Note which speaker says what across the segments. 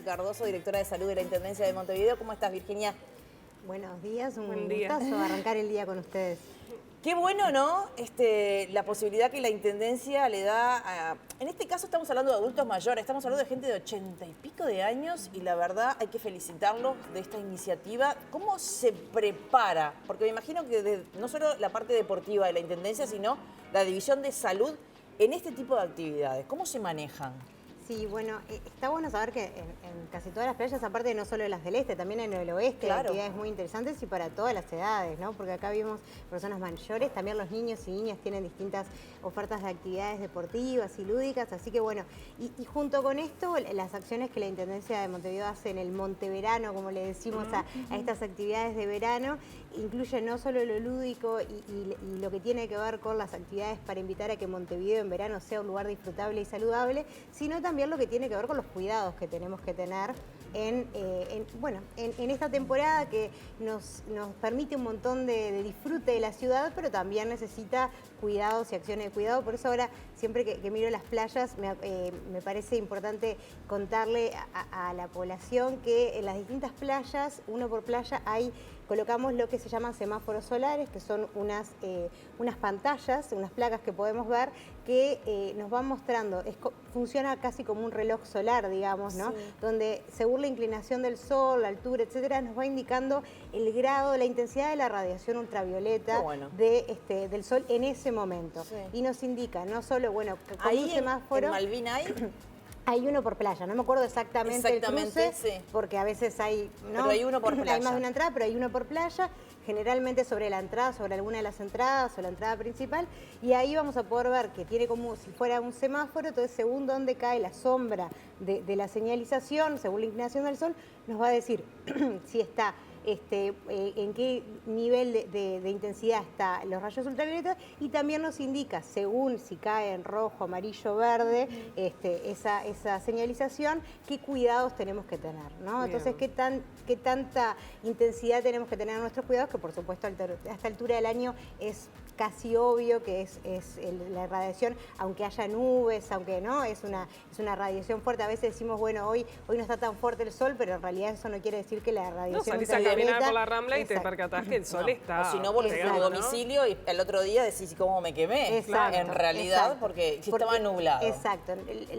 Speaker 1: Cardoso, directora de Salud de la Intendencia de Montevideo. ¿Cómo estás, Virginia?
Speaker 2: Buenos días, un
Speaker 3: Buen día.
Speaker 2: gustazo arrancar el día con ustedes.
Speaker 1: Qué bueno, ¿no? La posibilidad que la Intendencia le da a... En este caso estamos hablando de adultos mayores, estamos hablando de gente de 80 y pico de años y la verdad hay que felicitarlos de esta iniciativa. ¿Cómo se prepara? Porque me imagino que no solo la parte deportiva de la Intendencia, sino la división de salud en este tipo de actividades. ¿Cómo se manejan?
Speaker 2: Sí, bueno, está bueno saber que en casi todas las playas, aparte de no solo las del este, también en el oeste,
Speaker 1: Claro.
Speaker 2: hay actividades muy interesantes y para todas las edades, ¿no? Porque acá vimos personas mayores, también los niños y niñas tienen distintas ofertas de actividades deportivas y lúdicas, así que bueno, y junto con esto, las acciones que la Intendencia de Montevideo hace en el Monteverano, como le decimos a estas actividades de verano, incluyen no solo lo lúdico y lo que tiene que ver con las actividades para invitar a que Montevideo en verano sea un lugar disfrutable y saludable, sino también lo que tiene que ver con los cuidados que tenemos que tener en esta temporada que nos permite un montón de disfrute de la ciudad, pero también necesita cuidados y acciones de cuidado. Por eso ahora, siempre que miro las playas, me parece importante contarle a la población que en las distintas playas, uno por playa, colocamos lo que se llaman semáforos solares, que son unas pantallas, unas placas que podemos ver que nos van mostrando, funciona casi como un reloj solar, digamos, ¿no? Sí. Donde según la inclinación del sol, la altura, etcétera, nos va indicando el grado, la intensidad de la radiación ultravioleta del sol en ese momento. Sí. Y nos indica no solo, bueno, como
Speaker 1: ahí
Speaker 2: un semáforo.
Speaker 1: ¿En Malvin hay?
Speaker 2: Hay uno por playa, no me acuerdo exactamente el cruce, sí. Porque a veces hay, ¿no?
Speaker 1: Pero hay uno por playa.
Speaker 2: Hay más de una entrada, pero hay uno por playa, generalmente sobre la entrada, sobre alguna de las entradas o la entrada principal, y ahí vamos a poder ver que tiene como si fuera un semáforo, entonces según dónde cae la sombra de la señalización, según la inclinación del sol, nos va a decir si está... en qué nivel de intensidad están los rayos ultravioletas y también nos indica, según si cae en rojo, amarillo, verde, esa señalización, qué cuidados tenemos que tener, ¿no? Entonces, qué tanta intensidad tenemos que tener en nuestros cuidados, que por supuesto a esta altura del año es casi obvio que es la radiación, aunque haya nubes, aunque no, es una radiación fuerte. A veces decimos, bueno, hoy no está tan fuerte el sol, pero en realidad eso no quiere decir que la radiación
Speaker 3: no, salís a caminar por la Rambla y te percatás que el sol está...
Speaker 1: O si no, volvés a tu domicilio y el otro día decís, ¿cómo me quemé?
Speaker 2: Exacto,
Speaker 1: en realidad, porque estaba nublado.
Speaker 2: Exacto.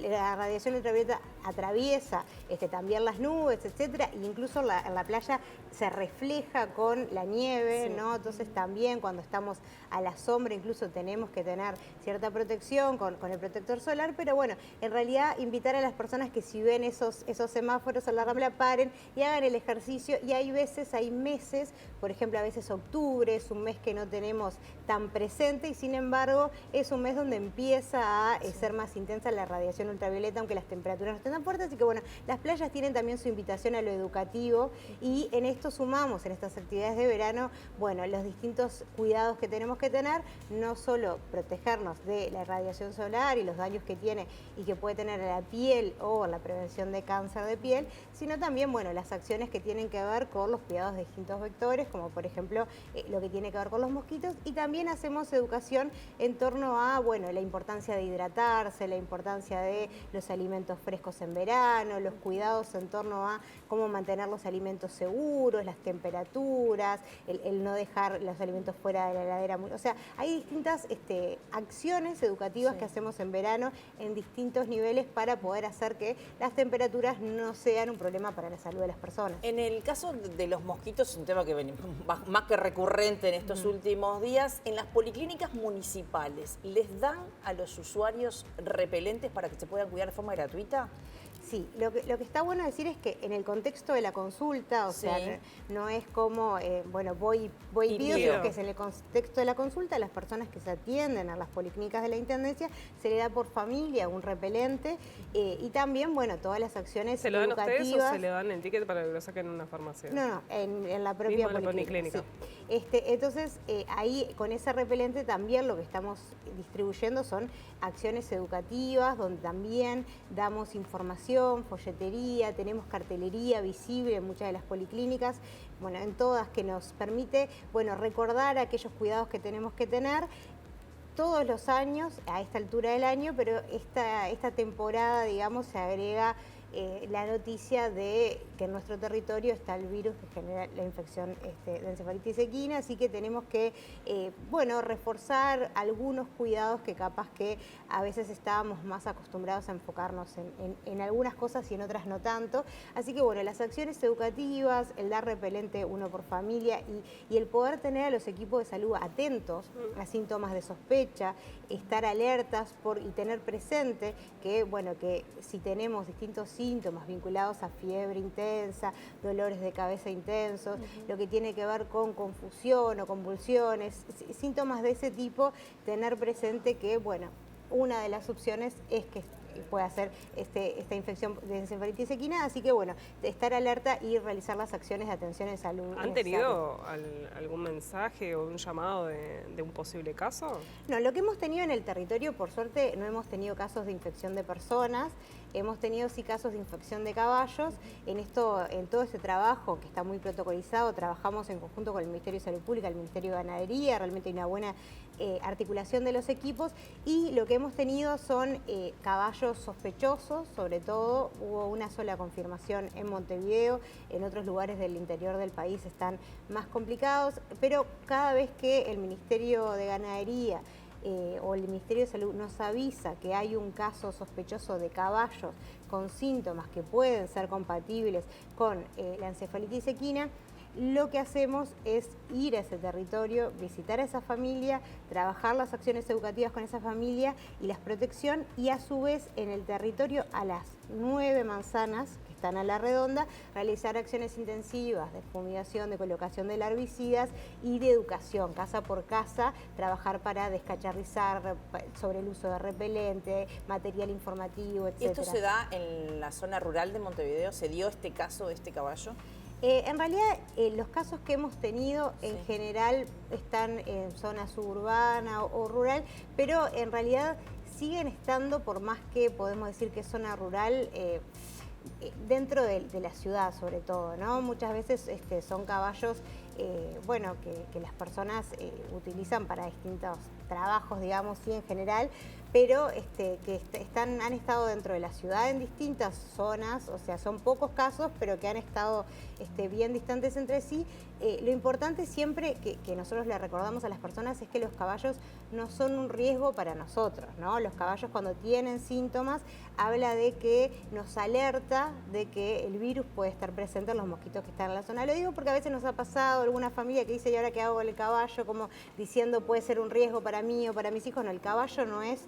Speaker 2: La radiación ultravioleta atraviesa también las nubes, etcétera, e incluso en la playa se refleja con la nieve, ¿no? Entonces también cuando estamos a la sombra incluso tenemos que tener cierta protección con el protector solar, pero bueno, en realidad invitar a las personas que si ven esos semáforos en la Rambla paren y hagan el ejercicio, y hay meses, por ejemplo a veces octubre es un mes que no tenemos tan presente y sin embargo es un mes donde empieza a ser más intensa la radiación ultravioleta, aunque las temperaturas no estén tan fuertes, así que bueno, las playas tienen también su invitación a lo educativo y en esto sumamos, en estas actividades de verano, bueno, los distintos cuidados que tenemos que tener, no solo protegernos de la radiación solar y los daños que tiene y que puede tener a la piel o la prevención de cáncer de piel, sino también, bueno, las acciones que tienen que ver con los cuidados de distintos vectores, como por ejemplo lo que tiene que ver con los mosquitos, y también hacemos educación en torno a, bueno, la importancia de hidratarse, la importancia de los alimentos frescos en verano, los cuidados en torno a cómo mantener los alimentos seguros, las temperaturas, el no dejar los alimentos fuera de la heladera. O sea, hay distintas acciones educativas que hacemos en verano en distintos niveles para poder hacer que las temperaturas no sean un problema para la salud de las personas.
Speaker 1: En el caso de los mosquitos, es un tema que más que recurrente en estos últimos días, en las policlínicas municipales, ¿les dan a los usuarios repelentes para que se puedan cuidar de forma gratuita?
Speaker 2: Sí, lo que está bueno decir es que en el contexto de la consulta, o sea, no es como, voy y pido, sino que es en el contexto de la consulta, las personas que se atienden a las policlínicas de la Intendencia, se le da por familia un repelente y también, bueno, todas las acciones
Speaker 3: ¿Se lo dan
Speaker 2: educativas.
Speaker 3: ustedes o se le dan el ticket para que lo saquen en una farmacia?
Speaker 2: No, en la propia policlínica. Sí. Entonces, ahí con ese repelente también lo que estamos distribuyendo son acciones educativas, donde también damos información, folletería, tenemos cartelería visible en muchas de las policlínicas, bueno, en todas, que nos permite, bueno, recordar aquellos cuidados que tenemos que tener todos los años, a esta altura del año, pero esta temporada, digamos, se agrega la noticia de que en nuestro territorio está el virus que genera la infección de encefalitis equina, así que tenemos que, bueno, reforzar algunos cuidados que capaz que a veces estábamos más acostumbrados a enfocarnos en algunas cosas y en otras no tanto. Así que, bueno, las acciones educativas, el dar repelente uno por familia y el poder tener a los equipos de salud atentos a síntomas de sospecha, estar alertas y tener presente que, bueno, que si tenemos distintos síntomas vinculados a fiebre intensa, dolores de cabeza intensos, lo que tiene que ver con confusión o convulsiones, síntomas de ese tipo, tener presente que, bueno, una de las opciones es que puede ser esta infección de encefalitis equina, así que bueno, estar alerta y realizar las acciones de atención en salud.
Speaker 3: ¿Han tenido algún mensaje o un llamado de un posible caso?
Speaker 2: No, lo que hemos tenido en el territorio, por suerte, no hemos tenido casos de infección de personas, hemos tenido sí casos de infección de caballos. En todo este trabajo que está muy protocolizado, trabajamos en conjunto con el Ministerio de Salud Pública, el Ministerio de Ganadería, realmente hay una buena articulación de los equipos, y lo que hemos tenido son caballos sospechosos, sobre todo hubo una sola confirmación en Montevideo, en otros lugares del interior del país están más complicados, pero cada vez que el Ministerio de Ganadería o el Ministerio de Salud nos avisa que hay un caso sospechoso de caballos con síntomas que pueden ser compatibles con la encefalitis equina, lo que hacemos es ir a ese territorio, visitar a esa familia, trabajar las acciones educativas con esa familia y la protección, y a su vez en el territorio a las 9 manzanas que están a la redonda, realizar acciones intensivas de fumigación, de colocación de herbicidas y de educación, casa por casa, trabajar para descacharrizar sobre el uso de repelente, material informativo, etc.
Speaker 1: ¿Esto se da en la zona rural de Montevideo? ¿Se dio este caso de este caballo?
Speaker 2: En realidad, los casos que hemos tenido en general están en zona suburbana o rural, pero en realidad siguen estando, por más que podemos decir que es zona rural, dentro de la ciudad sobre todo, ¿no? Muchas veces son caballos bueno, que las personas utilizan para distintos trabajos, digamos, sí, en general, pero que han estado dentro de la ciudad en distintas zonas, o sea, son pocos casos, pero que han estado bien distantes entre sí. Lo importante siempre que nosotros le recordamos a las personas es que los caballos no son un riesgo para nosotros, ¿no? Los caballos, cuando tienen síntomas, habla de que nos alerta de que el virus puede estar presente en los mosquitos que están en la zona. Lo digo porque a veces nos ha pasado alguna familia que dice, ¿y ahora qué hago con el caballo? Como diciendo, puede ser un riesgo para mí o para mis hijos. No, el caballo no es,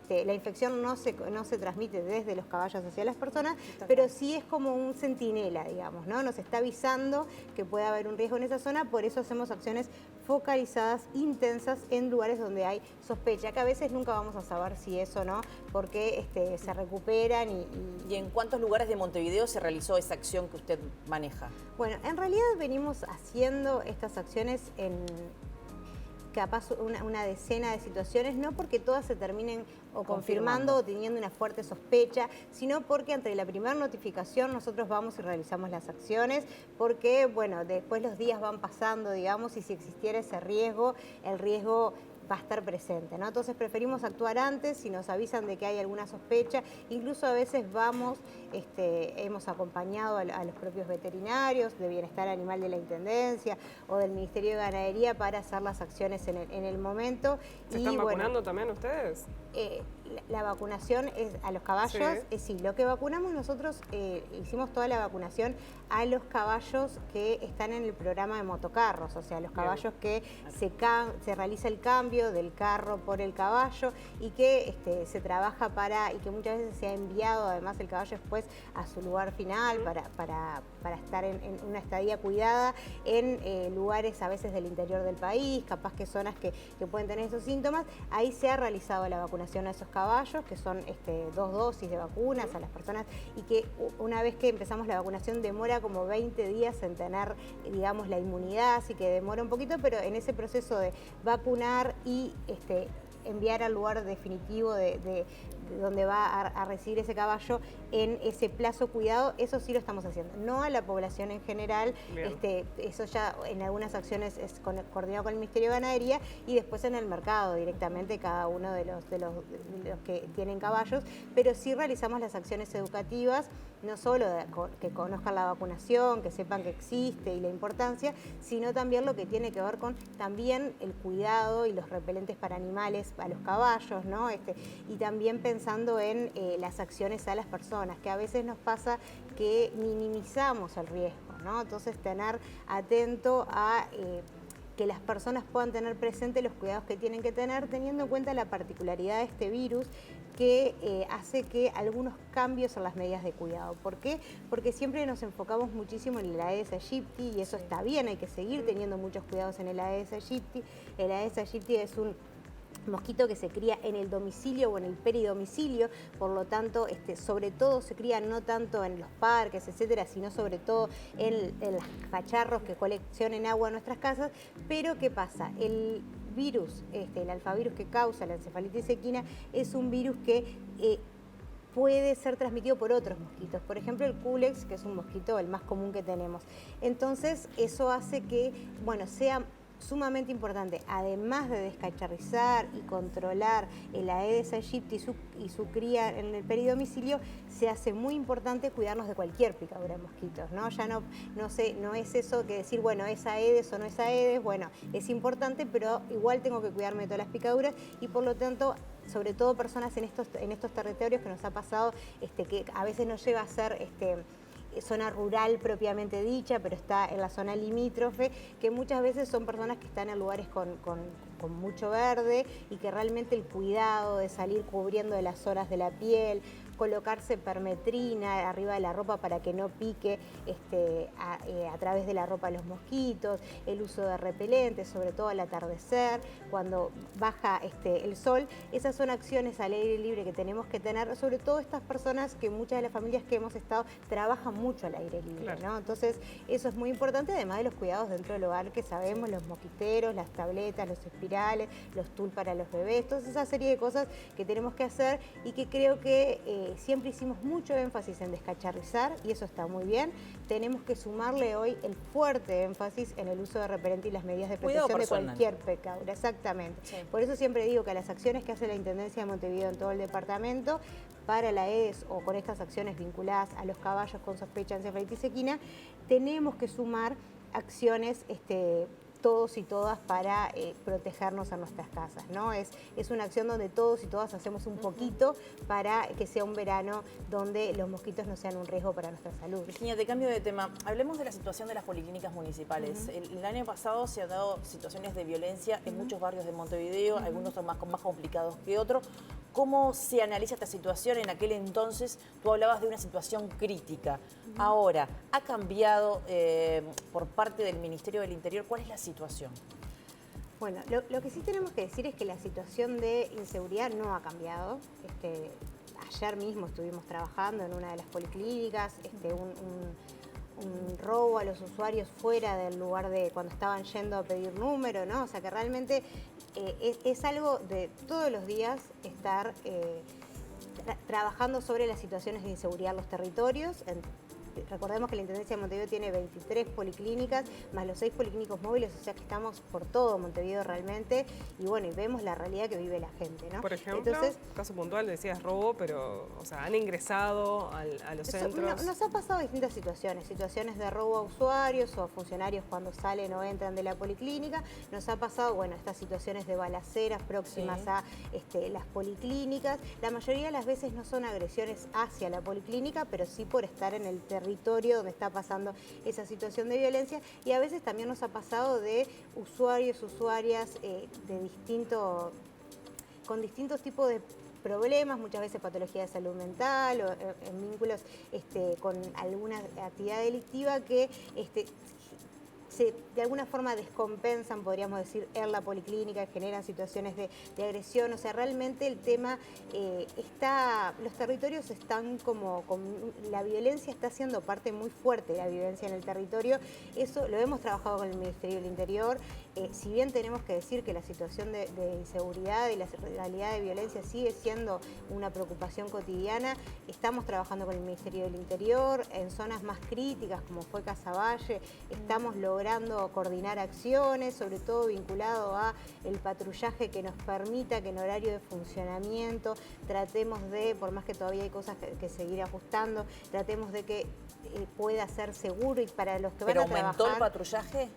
Speaker 2: la infección no se transmite desde los caballos hacia las personas, pero sí es como un centinela, digamos, ¿no? Nos está avisando que puede haber un riesgo en esa zona, por eso hacemos acciones focalizadas, intensas, en lugares donde hay sospecha, que a veces nunca vamos a saber si es o no, porque se recuperan
Speaker 1: ¿Y en cuántos lugares de Montevideo se realizó esa acción que usted maneja?
Speaker 2: Bueno, en realidad venimos haciendo estas acciones en capaz una decena de situaciones, no porque todas se terminen o confirmando o teniendo una fuerte sospecha, sino porque ante la primera notificación nosotros vamos y realizamos las acciones, porque, bueno, después los días van pasando, digamos, y si existiera ese riesgo, el riesgo va a estar presente, ¿no? Entonces preferimos actuar antes si nos avisan de que hay alguna sospecha. Incluso a veces hemos acompañado a los propios veterinarios de Bienestar Animal de la Intendencia o del Ministerio de Ganadería para hacer las acciones en el momento.
Speaker 3: ¿Se están vacunando también ustedes?
Speaker 2: La vacunación es a los caballos, sí, lo que vacunamos nosotros, hicimos toda la vacunación a los caballos que están en el programa de motocarros, o sea, los caballos que se realiza el cambio del carro por el caballo y que se trabaja y que muchas veces se ha enviado además el caballo después a su lugar final para estar en una estadía cuidada en lugares a veces del interior del país, capaz que zonas que pueden tener esos síntomas. Ahí se ha realizado la vacunación a esos caballos, que son 2 dosis de vacunas a las personas, y que una vez que empezamos la vacunación demora como 20 días en tener, digamos, la inmunidad, así que demora un poquito, pero en ese proceso de vacunar y enviar al lugar definitivo de donde va a residir ese caballo en ese plazo cuidado, eso sí lo estamos haciendo. No a la población en general, eso ya en algunas acciones es coordinado con el Ministerio de Ganadería y después en el mercado directamente cada uno de los que tienen caballos, pero sí realizamos las acciones educativas, no solo que conozcan la vacunación, que sepan que existe y la importancia, sino también lo que tiene que ver con también el cuidado y los repelentes para animales, a los caballos, ¿no? Y también pensando en las acciones a las personas, que a veces nos pasa que minimizamos el riesgo, ¿no? Entonces tener atento a que las personas puedan tener presente los cuidados que tienen que tener, teniendo en cuenta la particularidad de este virus que hace que algunos cambios en las medidas de cuidado. ¿Por qué? Porque siempre nos enfocamos muchísimo en el Aedes aegypti y eso está bien, hay que seguir teniendo muchos cuidados en el Aedes aegypti. El Aedes aegypti es un mosquito que se cría en el domicilio o en el peridomicilio, por lo tanto, sobre todo se cría no tanto en los parques, etcétera, sino sobre todo en los cacharros que coleccionen agua en nuestras casas. Pero ¿qué pasa? El virus, el alfavirus que causa la encefalitis equina, es un virus que puede ser transmitido por otros mosquitos, por ejemplo el Culex, que es un mosquito el más común que tenemos. Entonces eso hace que, bueno, sea sumamente importante, además de descacharrizar y controlar el Aedes aegypti y su cría en el peridomicilio, se hace muy importante cuidarnos de cualquier picadura de mosquitos, ¿no? Ya no es eso que decir, bueno, es Aedes o no es Aedes, bueno, es importante, pero igual tengo que cuidarme de todas las picaduras y por lo tanto, sobre todo personas en estos territorios que nos ha pasado, que a veces no llega a ser zona rural propiamente dicha, pero está en la zona limítrofe, que muchas veces son personas que están en lugares con mucho verde y que realmente el cuidado de salir cubriendo de las zonas de la piel, colocarse permetrina arriba de la ropa para que no pique a través de la ropa los mosquitos, el uso de repelentes, sobre todo al atardecer, cuando baja el sol. Esas son acciones al aire libre que tenemos que tener, sobre todo estas personas que muchas de las familias que hemos estado trabajan mucho al aire libre, claro, ¿no? Entonces eso es muy importante, además de los cuidados dentro del hogar que sabemos, los mosquiteros, las tabletas, los espirales, los tul para los bebés, toda esa serie de cosas que tenemos que hacer y que creo que siempre hicimos mucho énfasis en descacharrizar y eso está muy bien. Tenemos que sumarle hoy el fuerte énfasis en el uso de repelente y las medidas de protección de cualquier picadura. Exactamente. Sí. Por eso siempre digo que las acciones que hace la Intendencia de Montevideo en todo el departamento para la Aedes o con estas acciones vinculadas a los caballos con sospecha de encefalitis equina, tenemos que sumar acciones todos y todas para protegernos en nuestras casas, ¿no? Es una acción donde todos y todas hacemos un poquito para que sea un verano donde los mosquitos no sean un riesgo para nuestra salud.
Speaker 1: Virginia, te cambio de tema. Hablemos de la situación de las policlínicas municipales. El año pasado se han dado situaciones de violencia en muchos barrios de Montevideo, algunos son más complicados que otros. ¿Cómo se analiza esta situación? En aquel entonces tú hablabas de una situación crítica. Ahora, ¿ha cambiado por parte del Ministerio del Interior? ¿Cuál es la situación?
Speaker 2: Bueno, lo que sí tenemos que decir es que la situación de inseguridad no ha cambiado. Ayer mismo estuvimos trabajando en una de las policlínicas, un robo a los usuarios fuera del lugar de cuando estaban yendo a pedir número, ¿no? O sea que realmente es algo de todos los días estar trabajando sobre las situaciones de inseguridad en los territorios. Recordemos que la Intendencia de Montevideo tiene 23 policlínicas, más los 6 policlínicos móviles, o sea que estamos por todo Montevideo realmente, y bueno, y vemos la realidad que vive la gente, ¿no?
Speaker 3: Por ejemplo, caso puntual decías robo, pero, o sea, han ingresado a los centros.
Speaker 2: Nos ha pasado distintas situaciones de robo a usuarios o a funcionarios cuando salen o entran de la policlínica, nos ha pasado, bueno, estas situaciones de balaceras próximas a las policlínicas. La mayoría de las veces no son agresiones hacia la policlínica, pero sí por estar en el territorio donde está pasando esa situación de violencia, y a veces también nos ha pasado de usuarios, usuarias con distintos tipos de problemas, muchas veces patología de salud mental o en vínculos con alguna actividad delictiva que de alguna forma descompensan, podríamos decir, en la policlínica, generan situaciones de agresión. O sea, realmente el tema los territorios están la violencia está siendo parte muy fuerte de la violencia en el territorio. Eso lo hemos trabajado con el Ministerio del Interior. Si bien tenemos que decir que la situación de inseguridad y la realidad de violencia sigue siendo una preocupación cotidiana, estamos trabajando con el Ministerio del Interior en zonas más críticas, como fue Casaballe. Estamos logrando coordinar acciones, sobre todo vinculado a el patrullaje que nos permita que en horario de funcionamiento tratemos de, por más que todavía hay cosas que seguir ajustando, tratemos de que pueda ser seguro y para los que van a trabajar.
Speaker 1: ¿Pero aumentó el patrullaje?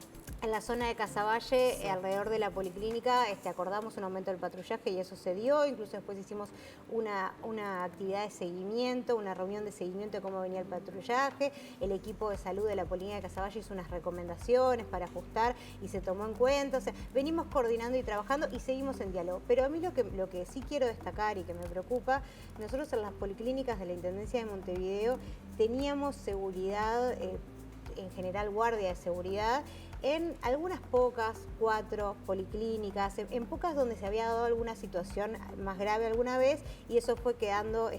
Speaker 2: En la zona de Casaballe, alrededor de la policlínica, acordamos un aumento del patrullaje y eso se dio. Incluso después hicimos una actividad de seguimiento, una reunión de seguimiento de cómo venía el patrullaje. El equipo de salud de la policlínica de Casaballe hizo unas recomendaciones para ajustar y se tomó en cuenta. O sea, venimos coordinando y trabajando y seguimos en diálogo. Pero a mí lo que sí quiero destacar y que me preocupa, nosotros en las policlínicas de la Intendencia de Montevideo teníamos seguridad, en general guardia de seguridad, en algunas pocas, 4 policlínicas, en pocas donde se había dado alguna situación más grave alguna vez, y eso fue quedando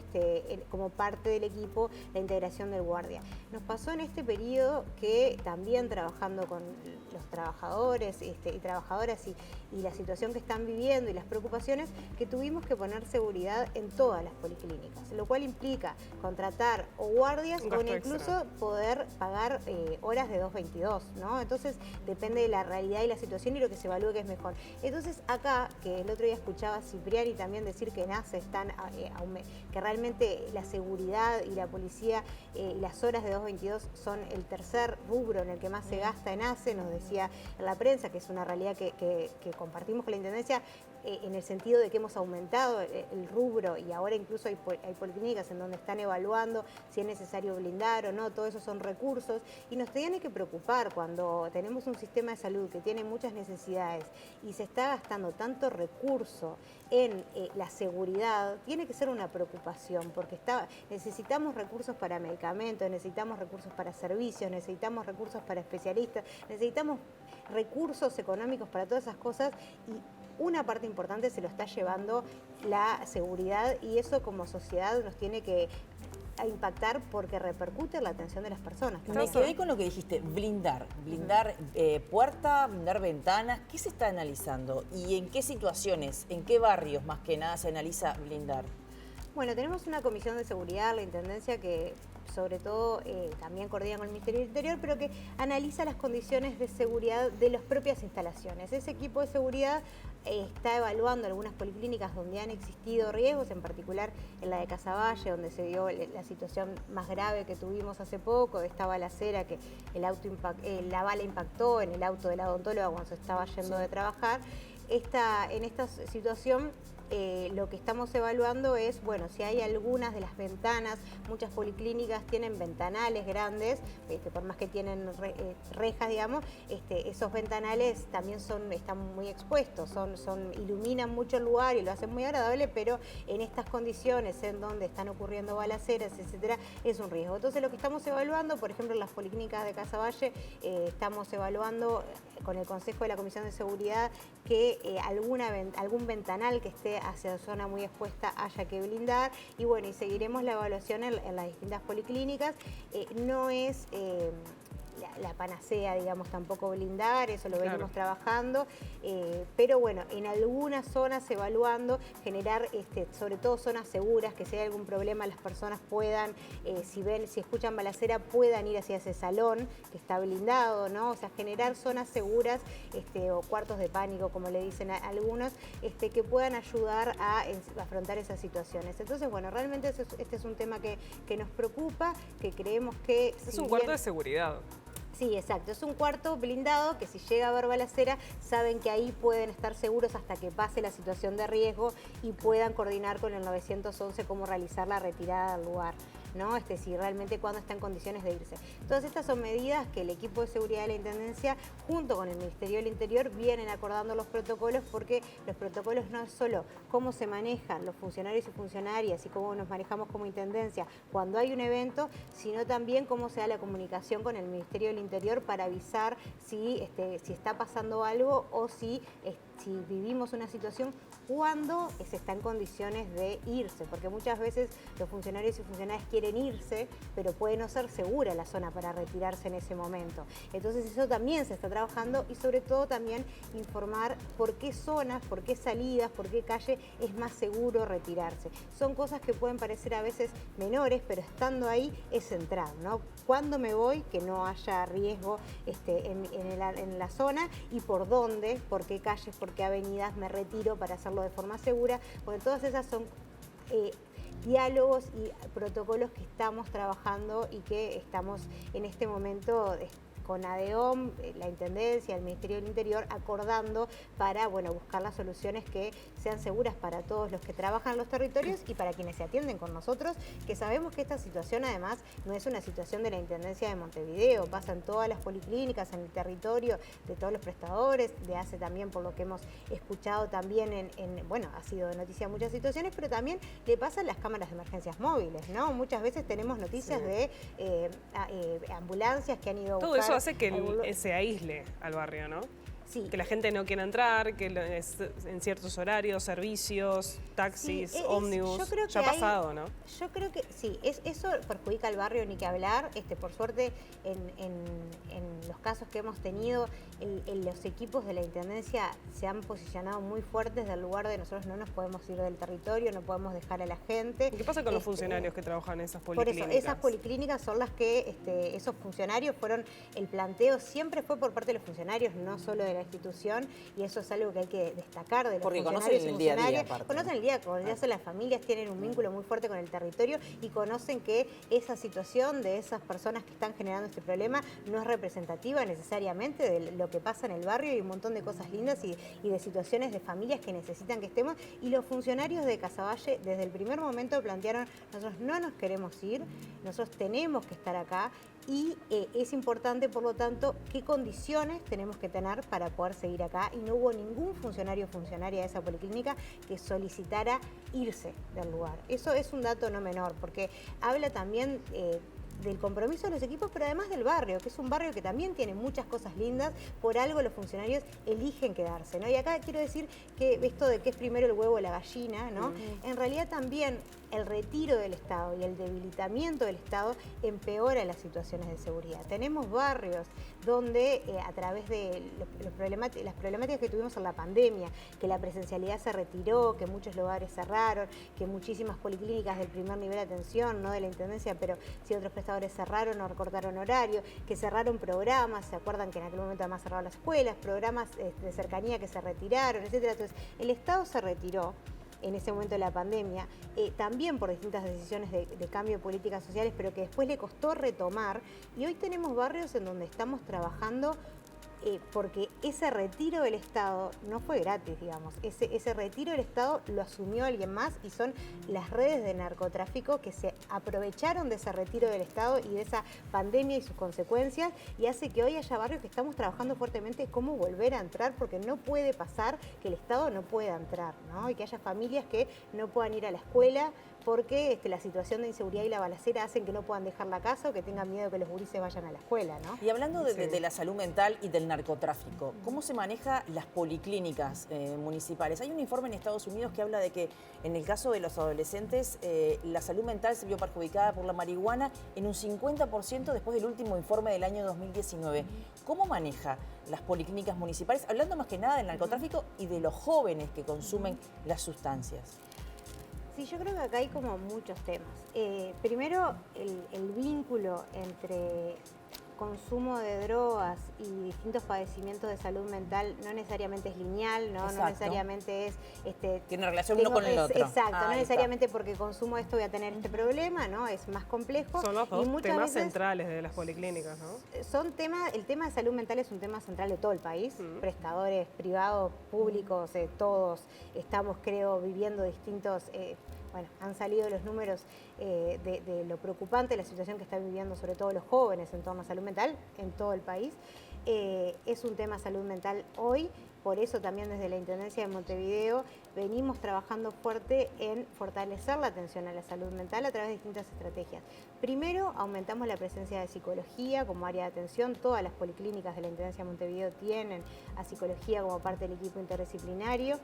Speaker 2: como parte del equipo la integración del guardia. Nos pasó en este periodo que también trabajando con los trabajadores y trabajadoras y la situación que están viviendo y las preocupaciones, que tuvimos que poner seguridad en todas las policlínicas, lo cual implica contratar o guardias o incluso poder pagar horas de 222, ¿no? Entonces depende de la realidad y la situación y lo que se evalúe que es mejor. Entonces acá, que el otro día escuchaba a Cipriani también decir que en ACE que realmente la seguridad y la policía y las horas de 222 son el tercer rubro en el que más se gasta en ACE, nos decía en la prensa, que es una realidad que compartimos con la Intendencia, en el sentido de que hemos aumentado el rubro y ahora incluso hay policlínicas en donde están evaluando si es necesario blindar o no. Todo eso son recursos y nos tiene que preocupar cuando tenemos un sistema de salud que tiene muchas necesidades y se está gastando tanto recurso en la seguridad. Tiene que ser una preocupación porque necesitamos recursos para medicamentos, necesitamos recursos para servicios, necesitamos recursos para especialistas, necesitamos recursos económicos para todas esas cosas, y una parte importante se lo está llevando la seguridad, y eso como sociedad nos tiene que impactar porque repercute en la atención de las personas.
Speaker 1: Me quedé con lo que dijiste, blindar puerta, blindar ventanas. ¿Qué se está analizando y en qué situaciones, en qué barrios más que nada se analiza blindar?
Speaker 2: Bueno, tenemos una comisión de seguridad, la Intendencia, que sobre todo también coordina con el Ministerio del Interior, pero que analiza las condiciones de seguridad de las propias instalaciones. Ese equipo de seguridad está evaluando algunas policlínicas donde han existido riesgos, en particular en la de Casaballe, donde se dio la situación más grave que tuvimos hace poco, de esta balacera que la bala impactó en el auto de la odontóloga cuando se estaba yendo de trabajar. En esta situación lo que estamos evaluando es, bueno, si hay algunas de las ventanas, muchas policlínicas tienen ventanales grandes, por más que tienen rejas, digamos, esos ventanales también están muy expuestos, iluminan mucho el lugar y lo hacen muy agradable, pero en estas condiciones en donde están ocurriendo balaceras, etcétera, es un riesgo. Entonces lo que estamos evaluando, por ejemplo, en las policlínicas de Casaballe, estamos evaluando con el Consejo de la Comisión de Seguridad que algún ventanal que esté hacia zona muy expuesta haya que blindar, y bueno, y seguiremos la evaluación en las distintas policlínicas. No es la panacea, digamos, tampoco blindar, eso lo venimos trabajando, pero bueno, en algunas zonas evaluando, generar sobre todo zonas seguras, que si hay algún problema las personas puedan, si escuchan balacera, puedan ir hacia ese salón que está blindado, ¿no? O sea, generar zonas seguras o cuartos de pánico, como le dicen a algunos, que puedan ayudar a afrontar esas situaciones. Entonces, bueno, realmente este es un tema que nos preocupa, que creemos que...
Speaker 3: Es un cuarto de seguridad.
Speaker 2: Sí, exacto. Es un cuarto blindado que si llega a haber balacera, saben que ahí pueden estar seguros hasta que pase la situación de riesgo y puedan coordinar con el 911 cómo realizar la retirada del lugar. ¿no? Si realmente cuándo está en condiciones de irse. Todas estas son medidas que el equipo de seguridad de la Intendencia, junto con el Ministerio del Interior, vienen acordando los protocolos, porque los protocolos no es solo cómo se manejan los funcionarios y funcionarias y cómo nos manejamos como Intendencia cuando hay un evento, sino también cómo se da la comunicación con el Ministerio del Interior para avisar si está pasando algo o si vivimos una situación cuando se está en condiciones de irse, porque muchas veces los funcionarios y funcionarias quieren irse, pero puede no ser segura la zona para retirarse en ese momento. Entonces eso también se está trabajando y sobre todo también informar por qué zonas, por qué salidas, por qué calle es más seguro retirarse. Son cosas que pueden parecer a veces menores, pero estando ahí es central, ¿no? ¿Cuándo me voy? Que no haya riesgo en la zona y por dónde, por qué calles, por qué avenidas me retiro para hacerlo de forma segura, porque todas esas son diálogos y protocolos que estamos trabajando y que estamos en este momento con ADEOM, la Intendencia, el Ministerio del Interior, acordando para buscar las soluciones que sean seguras para todos los que trabajan en los territorios y para quienes se atienden con nosotros, que sabemos que esta situación además no es una situación de la Intendencia de Montevideo, pasa en todas las policlínicas, en el territorio de todos los prestadores, de ACE también, por lo que hemos escuchado también ha sido de noticia muchas situaciones, pero también le pasa en las cámaras de emergencias móviles, ¿no? Muchas veces tenemos noticias de ambulancias que han ido a buscar.
Speaker 3: Eso hace que se aísle al barrio, ¿no?
Speaker 2: Sí.
Speaker 3: Que la gente no quiera entrar, que en ciertos horarios, servicios, taxis, ómnibus,
Speaker 2: yo creo
Speaker 3: ya ha pasado, ¿no?
Speaker 2: Yo creo que sí, eso perjudica al barrio, ni que hablar. Por suerte, en los casos que hemos tenido, los equipos de la Intendencia se han posicionado muy fuertes del lugar de nosotros no nos podemos ir del territorio, no podemos dejar a la gente.
Speaker 3: ¿Y qué pasa con los funcionarios que trabajan en esas policlínicas?
Speaker 2: Por eso, esas policlínicas son las que esos funcionarios el planteo siempre fue por parte de los funcionarios, no solo de la institución, y eso es algo que hay que destacar de los
Speaker 1: porque
Speaker 2: funcionarios
Speaker 1: conocen
Speaker 2: y
Speaker 1: el día a
Speaker 2: funcionarias.
Speaker 1: día, aparte.
Speaker 2: Conocen el día, conocen las familias, tienen un vínculo muy fuerte con el territorio y conocen que esa situación de esas personas que están generando este problema no es representativa necesariamente de lo que pasa en el barrio y un montón de cosas lindas y de situaciones de familias que necesitan que estemos. Y los funcionarios de Casaballe desde el primer momento plantearon, nosotros no nos queremos ir, nosotros tenemos que estar acá. Y es importante, por lo tanto, qué condiciones tenemos que tener para poder seguir acá. Y no hubo ningún funcionario o funcionaria de esa policlínica que solicitara irse del lugar. Eso es un dato no menor, porque habla también del compromiso de los equipos, pero además del barrio, que es un barrio que también tiene muchas cosas lindas, por algo los funcionarios eligen quedarse, ¿no? Y acá quiero decir que esto de que es primero el huevo o la gallina, ¿no? En realidad también el retiro del Estado y el debilitamiento del Estado empeora las situaciones de seguridad. Tenemos barrios donde a través de las problemáticas que tuvimos en la pandemia, que la presencialidad se retiró, que muchos lugares cerraron, que muchísimas policlínicas del primer nivel de atención, no de la Intendencia, pero sí otros prestadores cerraron o recortaron horario, que cerraron programas, se acuerdan que en aquel momento además cerraron las escuelas, programas de cercanía que se retiraron, etcétera. Entonces, el Estado se retiró en ese momento de la pandemia, también por distintas decisiones de cambio de políticas sociales, pero que después le costó retomar. Y hoy tenemos barrios en donde estamos trabajando porque ese retiro del Estado no fue gratis, digamos. Ese retiro del Estado lo asumió alguien más y son las redes de narcotráfico que se aprovecharon de ese retiro del Estado y de esa pandemia y sus consecuencias, y hace que hoy haya barrios que estamos trabajando fuertemente cómo volver a entrar, porque no puede pasar que el Estado no pueda entrar, ¿no? Y que haya familias que no puedan ir a la escuela porque la situación de inseguridad y la balacera hacen que no puedan dejar la casa o que tengan miedo que los gurises vayan a la escuela, ¿no?
Speaker 1: Y hablando de la salud mental y del narcotráfico, ¿cómo se maneja las policlínicas municipales? Hay un informe en Estados Unidos que habla de que en el caso de los adolescentes la salud mental se vio perjudicada por la marihuana en un 50% después del último informe del año 2019. ¿Cómo maneja las policlínicas municipales? Hablando más que nada del narcotráfico y de los jóvenes que consumen las sustancias.
Speaker 2: Sí, yo creo que acá hay como muchos temas. Primero, el vínculo entre consumo de drogas y distintos padecimientos de salud mental no necesariamente es lineal, ¿no? No necesariamente es...
Speaker 1: Tiene relación uno con el otro.
Speaker 2: Exacto, no necesariamente porque consumo esto voy a tener este problema, ¿no? Es más complejo.
Speaker 3: Son los dos temas centrales de las policlínicas, ¿no?
Speaker 2: El tema de salud mental es un tema central de todo el país. Prestadores privados, públicos, todos estamos, creo, viviendo distintos bueno, han salido los números de lo preocupante, la situación que están viviendo sobre todo los jóvenes en torno a salud mental en todo el país. Es un tema salud mental hoy, por eso también desde la Intendencia de Montevideo venimos trabajando fuerte en fortalecer la atención a la salud mental a través de distintas estrategias. Primero, aumentamos la presencia de psicología como área de atención. Todas las policlínicas de la Intendencia de Montevideo tienen a psicología como parte del equipo interdisciplinario.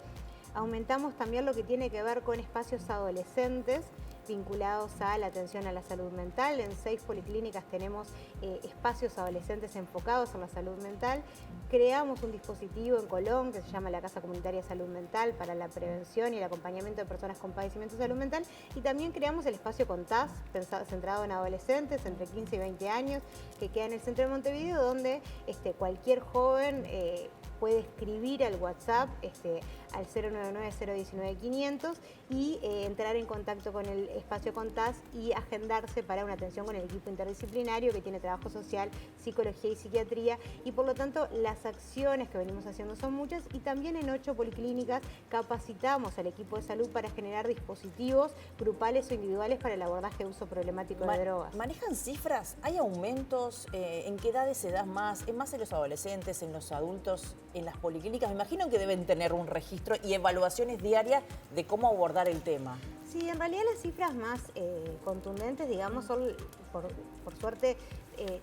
Speaker 2: Aumentamos también lo que tiene que ver con espacios adolescentes vinculados a la atención a la salud mental. En 6 policlínicas tenemos espacios adolescentes enfocados en la salud mental. Creamos un dispositivo en Colón que se llama la Casa Comunitaria de Salud Mental para la prevención y el acompañamiento de personas con padecimientos de salud mental. Y también creamos el espacio CONTAS, centrado en adolescentes entre 15 y 20 años, que queda en el centro de Montevideo, donde cualquier joven puede escribir al WhatsApp al 099-019-500 y entrar en contacto con el espacio CONTAS y agendarse para una atención con el equipo interdisciplinario que tiene trabajo social, psicología y psiquiatría. Y por lo tanto las acciones que venimos haciendo son muchas, y también en 8 policlínicas capacitamos al equipo de salud para generar dispositivos grupales o individuales para el abordaje de uso problemático de drogas.
Speaker 1: ¿Manejan cifras? ¿Hay aumentos? ¿En qué edades se da más? ¿Es más en los adolescentes, en los adultos, en las policlínicas? Me imagino que deben tener un registro y evaluaciones diarias de cómo abordar el tema.
Speaker 2: Sí, en realidad las cifras más contundentes, digamos, son, por suerte,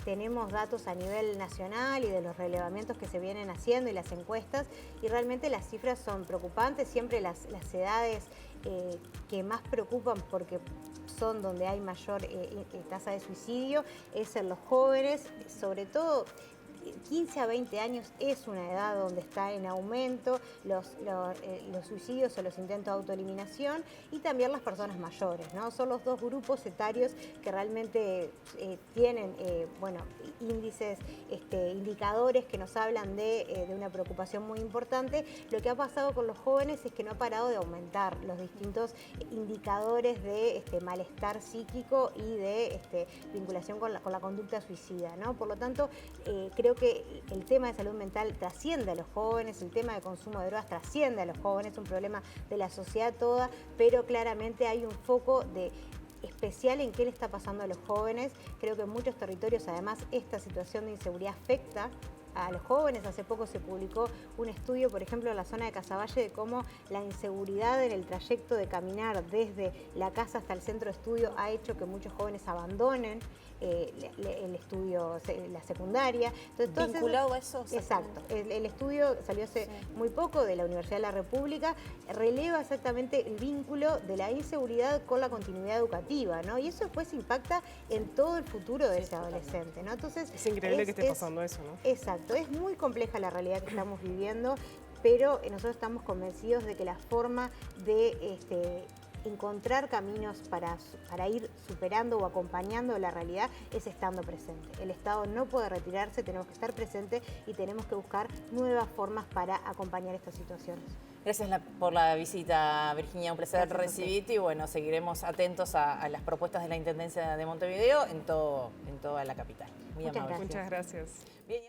Speaker 2: tenemos datos a nivel nacional y de los relevamientos que se vienen haciendo y las encuestas, y realmente las cifras son preocupantes. Siempre las edades que más preocupan, porque son donde hay mayor tasa de suicidio, es en los jóvenes, sobre todo 15 a 20 años es una edad donde está en aumento los suicidios o los intentos de autoeliminación, y también las personas mayores, ¿no? Son los 2 grupos etarios que realmente tienen índices, indicadores que nos hablan de una preocupación muy importante. Lo que ha pasado con los jóvenes es que no ha parado de aumentar los distintos indicadores de malestar psíquico y de vinculación con la conducta suicida, ¿no? Por lo tanto, creo que el tema de salud mental trasciende a los jóvenes, el tema de consumo de drogas trasciende a los jóvenes, es un problema de la sociedad toda, pero claramente hay un foco especial en qué le está pasando a los jóvenes. Creo que en muchos territorios, además, esta situación de inseguridad afecta a los jóvenes. Hace poco se publicó un estudio, por ejemplo, en la zona de Casaballe, de cómo la inseguridad en el trayecto de caminar desde la casa hasta el centro de estudio ha hecho que muchos jóvenes abandonen el estudio, la secundaria. Entonces,
Speaker 1: ¿vinculado a eso?
Speaker 2: Exacto. El estudio salió hace muy poco de la Universidad de la República, releva exactamente el vínculo de la inseguridad con la continuidad educativa, ¿no? Y eso después impacta en todo el futuro de ese adolescente, ¿no? Entonces,
Speaker 3: es increíble que esté pasando eso, ¿no?
Speaker 2: Exacto. Es muy compleja la realidad que estamos viviendo, pero nosotros estamos convencidos de que la forma de encontrar caminos para ir superando o acompañando la realidad es estando presente. El Estado no puede retirarse, tenemos que estar presentes y tenemos que buscar nuevas formas para acompañar estas situaciones.
Speaker 1: Gracias por la visita, Virginia, un placer recibirte, y bueno, seguiremos atentos a las propuestas de la Intendencia de Montevideo en toda la capital. Muy amable.
Speaker 3: Muchas gracias.
Speaker 1: Bien.